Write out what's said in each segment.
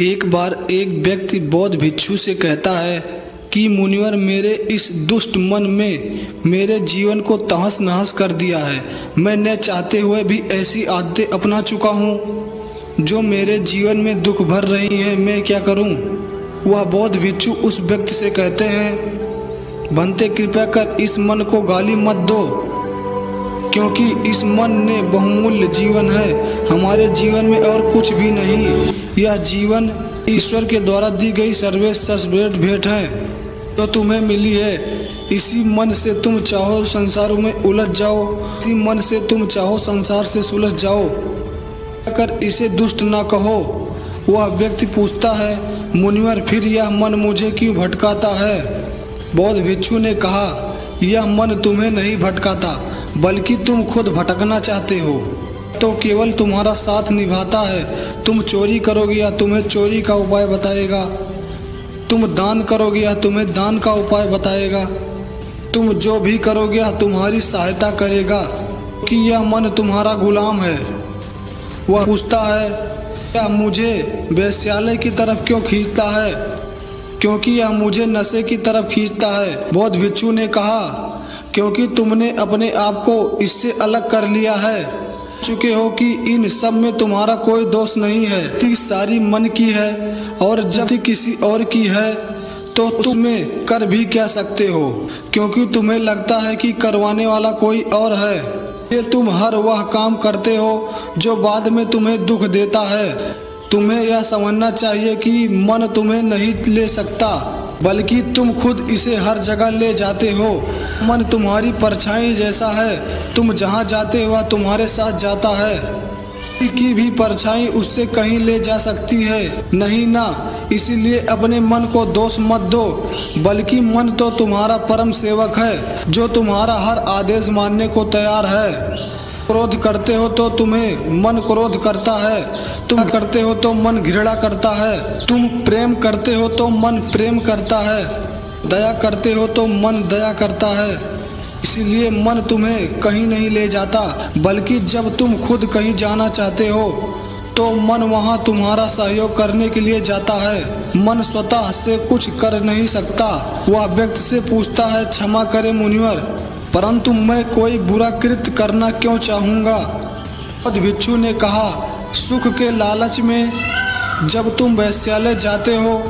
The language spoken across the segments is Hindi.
एक बार एक व्यक्ति बौद्ध भिक्षु से कहता है कि मुनिवर, मेरे इस दुष्ट मन में मेरे जीवन को तहस नहस कर दिया है। मैं न चाहते हुए भी ऐसी आदतें अपना चुका हूँ जो मेरे जीवन में दुख भर रही हैं। मैं क्या करूँ? वह बौद्ध भिक्षु उस व्यक्ति से कहते हैं, बनते कृपया कर इस मन को गाली मत दो, क्योंकि इस मन ने बहुमूल्य जीवन है। हमारे जीवन में और कुछ भी नहीं। यह जीवन ईश्वर के द्वारा दी गई सर्वश्रेष्ठ भेंट है तो तुम्हें मिली है। इसी मन से तुम चाहो संसारों में उलझ जाओ, इसी मन से तुम चाहो संसार से सुलझ जाओ, अगर इसे दुष्ट ना कहो। वह व्यक्ति पूछता है, मुनिवर, फिर यह मन मुझे क्यों भटकाता है? बौद्ध भिक्षु ने कहा, यह मन तुम्हें नहीं भटकाता, बल्कि तुम खुद भटकना चाहते हो तो केवल तुम्हारा साथ निभाता है। तुम चोरी करोगे या तुम्हें चोरी का उपाय बताएगा, तुम दान करोगे या तुम्हें दान का उपाय बताएगा, तुम जो भी करोगे या तुम्हारी सहायता करेगा, कि यह मन तुम्हारा गुलाम है। वह पूछता है, क्या मुझे वेश्यालय की तरफ क्यों खींचता है? क्योंकि यह मुझे नशे की तरफ खींचता है। बौद्ध भिक्षु ने कहा, क्योंकि तुमने अपने आप को इससे अलग कर लिया है, चुके हो कि इन सब में तुम्हारा कोई दोष नहीं है। ती सारी मन की है और जब किसी और की है तो तुम्हें कर भी क्या सकते हो, क्योंकि तुम्हें लगता है कि करवाने वाला कोई और है। ये तुम हर वह काम करते हो जो बाद में तुम्हें दुख देता है। तुम्हें यह समझना चाहिए कि मन तुम्हें नहीं ले सकता, बल्कि तुम खुद इसे हर जगह ले जाते हो। मन तुम्हारी परछाई जैसा है, तुम जहाँ जाते हो वह तुम्हारे साथ जाता है। की भी परछाई उससे कहीं ले जा सकती है नहीं ना। इसीलिए अपने मन को दोष मत दो, बल्कि मन तो तुम्हारा परम सेवक है जो तुम्हारा हर आदेश मानने को तैयार है। क्रोध करते हो तो तुम्हें मन क्रोध करता है, तुम करते हो तो मन घृणा करता है, तुम प्रेम करते हो तो मन प्रेम करता है, दया करते हो तो मन दया करता है। इसीलिए मन तुम्हें कहीं नहीं ले जाता, बल्कि जब तुम खुद कहीं जाना चाहते हो तो मन वहाँ तुम्हारा सहयोग करने के लिए जाता है। मन स्वतः से कुछ कर नहीं सकता। वह व्यक्ति से पूछता है, क्षमा करे मुनिवर, परंतु मैं कोई बुरा कृत्य करना क्यों चाहूँगा? बौद्ध भिक्षु ने कहा, सुख के लालच में जब तुम वेश्यालय जाते हो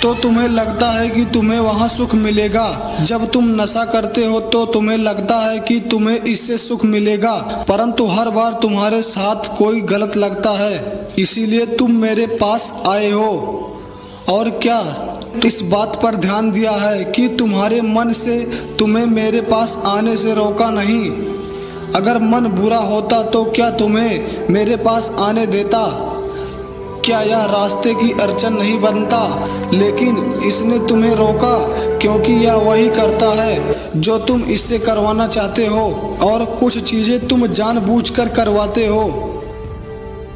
तो तुम्हें लगता है कि तुम्हें वहाँ सुख मिलेगा। जब तुम नशा करते हो तो तुम्हें लगता है कि तुम्हें इससे सुख मिलेगा, परंतु हर बार तुम्हारे साथ कोई गलत लगता है। इसीलिए तुम मेरे पास आए हो। और क्या इस बात पर ध्यान दिया है कि तुम्हारे मन से तुम्हें मेरे पास आने से रोका नहीं? अगर मन बुरा होता तो क्या तुम्हें मेरे पास आने देता? क्या यह रास्ते की अड़चन नहीं बनता? लेकिन इसने तुम्हें रोका क्योंकि यह वही करता है जो तुम इससे करवाना चाहते हो, और कुछ चीजें तुम जानबूझकर करवाते हो।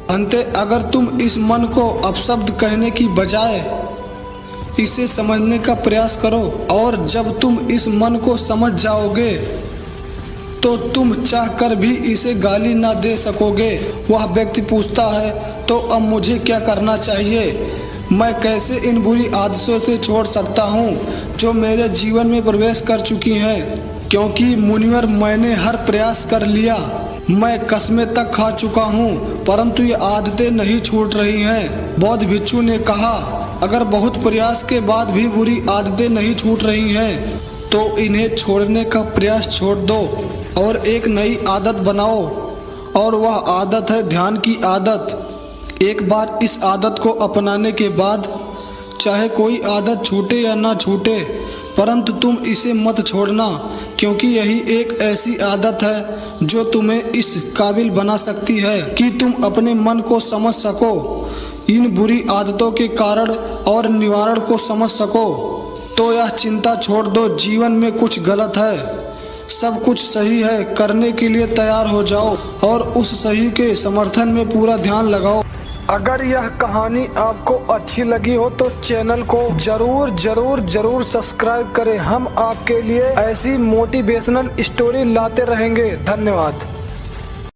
अंते अगर तुम इस मन को अपशब्द कहने की बजाय इसे समझने का प्रयास करो, और जब तुम इस मन को समझ जाओगे तो तुम चाहकर भी इसे गाली ना दे सकोगे। वह व्यक्ति पूछता है, तो अब मुझे क्या करना चाहिए? मैं कैसे इन बुरी आदतों से छोड़ सकता हूँ जो मेरे जीवन में प्रवेश कर चुकी हैं? क्योंकि मुनिवर, मैंने हर प्रयास कर लिया, मैं कस्में तक खा चुका हूँ, परंतु ये आदतें नहीं छूट रही हैं। बौद्ध भिक्षु ने कहा, अगर बहुत प्रयास के बाद भी बुरी आदतें नहीं छूट रही हैं तो इन्हें छोड़ने का प्रयास छोड़ दो और एक नई आदत बनाओ, और वह आदत है ध्यान की आदत। एक बार इस आदत को अपनाने के बाद चाहे कोई आदत छूटे या ना छूटे, परंतु तुम इसे मत छोड़ना, क्योंकि यही एक ऐसी आदत है जो तुम्हें इस काबिल बना सकती है कि तुम अपने मन को समझ सको, इन बुरी आदतों के कारण और निवारण को समझ सको। तो यह चिंता छोड़ दो, जीवन में कुछ गलत है, सब कुछ सही है, करने के लिए तैयार हो जाओ और उस सही के समर्थन में पूरा ध्यान लगाओ। अगर यह कहानी आपको अच्छी लगी हो तो चैनल को जरूर सब्सक्राइब करें। हम आपके लिए ऐसी मोटिवेशनल स्टोरी लाते रहेंगे। धन्यवाद।